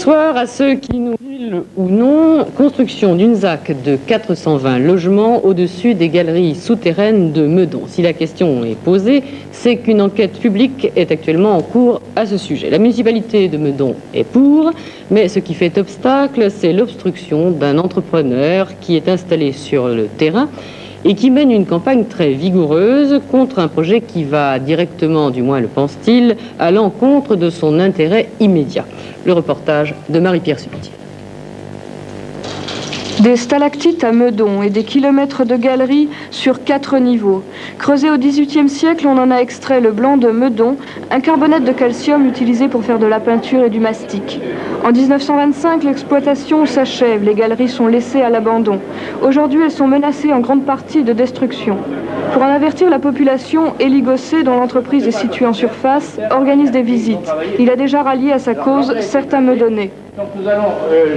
Bonsoir à ceux qui nous disent ou non. Construction d'une ZAC de 420 logements au-dessus des galeries souterraines de Meudon. Si la question est posée, c'est qu'une enquête publique est actuellement en cours à ce sujet. La municipalité de Meudon est pour, mais ce qui fait obstacle, c'est l'obstruction d'un entrepreneur qui est installé sur le terrain et qui mène une campagne très vigoureuse contre un projet qui va directement, du moins le pense-t-il, à l'encontre de son intérêt immédiat. Le reportage de Marie-Pierre Subitier. Des stalactites à Meudon et des kilomètres de galeries sur 4 niveaux. Creusé au XVIIIe siècle, on en a extrait le blanc de Meudon, un carbonate de calcium utilisé pour faire de la peinture et du mastic. En 1925, l'exploitation s'achève, les galeries sont laissées à l'abandon. Aujourd'hui, elles sont menacées en grande partie de destruction. Pour en avertir la population, Élie Gosset, dont l'entreprise est située en surface, organise des visites. Il a déjà rallié à sa cause certains Meudonnais. Donc nous allons,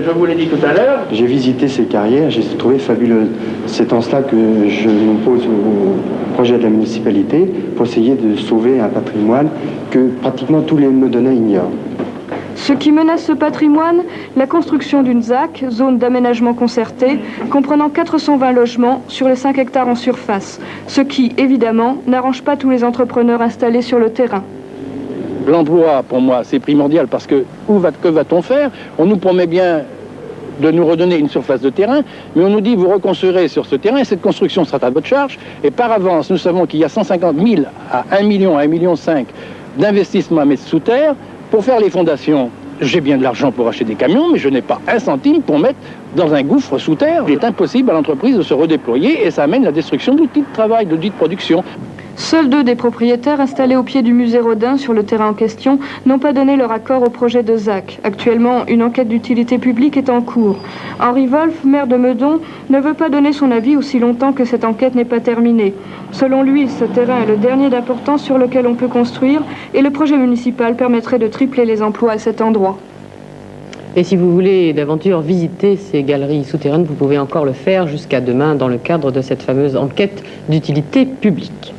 je vous l'ai dit tout à l'heure. J'ai visité ces carrières, j'ai trouvé fabuleux. C'est en cela que je m'oppose au projet de la municipalité pour essayer de sauver un patrimoine que pratiquement tous les Meudonnais ignorent. Ce qui menace ce patrimoine, la construction d'une ZAC, zone d'aménagement concerté, comprenant 420 logements sur les 5 hectares en surface. Ce qui, évidemment, n'arrange pas tous les entrepreneurs installés sur le terrain. L'emploi, pour moi, c'est primordial parce que que va-t-on faire? On nous promet bien de nous redonner une surface de terrain, mais on nous dit vous reconstruirez sur ce terrain et cette construction sera à votre charge. Et par avance, nous savons qu'il y a 150 000 à 1 million, à 1,5 million d'investissements à mettre sous terre. Pour faire les fondations, j'ai bien de l'argent pour acheter des camions, mais je n'ai pas un centime pour mettre dans un gouffre sous terre. Il est impossible à l'entreprise de se redéployer et ça amène la destruction d'outils de travail, d'outils de production. Seuls 2 des propriétaires installés au pied du musée Rodin sur le terrain en question n'ont pas donné leur accord au projet de ZAC. Actuellement, une enquête d'utilité publique est en cours. Henri Wolf, maire de Meudon, ne veut pas donner son avis aussi longtemps que cette enquête n'est pas terminée. Selon lui, ce terrain est le dernier d'importance sur lequel on peut construire et le projet municipal permettrait de tripler les emplois à cet endroit. Et si vous voulez d'aventure visiter ces galeries souterraines, vous pouvez encore le faire jusqu'à demain dans le cadre de cette fameuse enquête d'utilité publique.